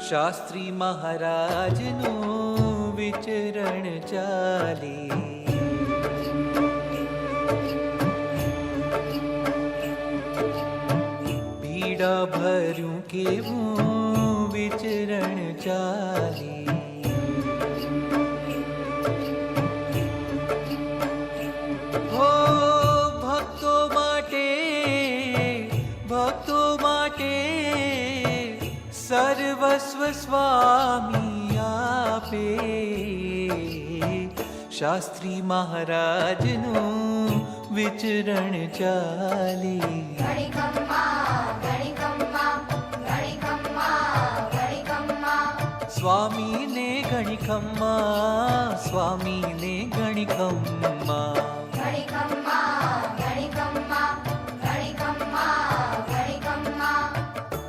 શાસ્ત્રી મહારાજનું વિચરણ ચાલે. પીડા ભર્યું કેવું વિચરણ ચાલે. હો ભક્તો માટે સર્વસ્વ સ્વામી આપે. શાસ્ત્રી મહારાજનું વિચરણ ચાલે. સ્વામીને ઘણી ખમ્મા, સ્વામીને ઘણી ખમ્મા.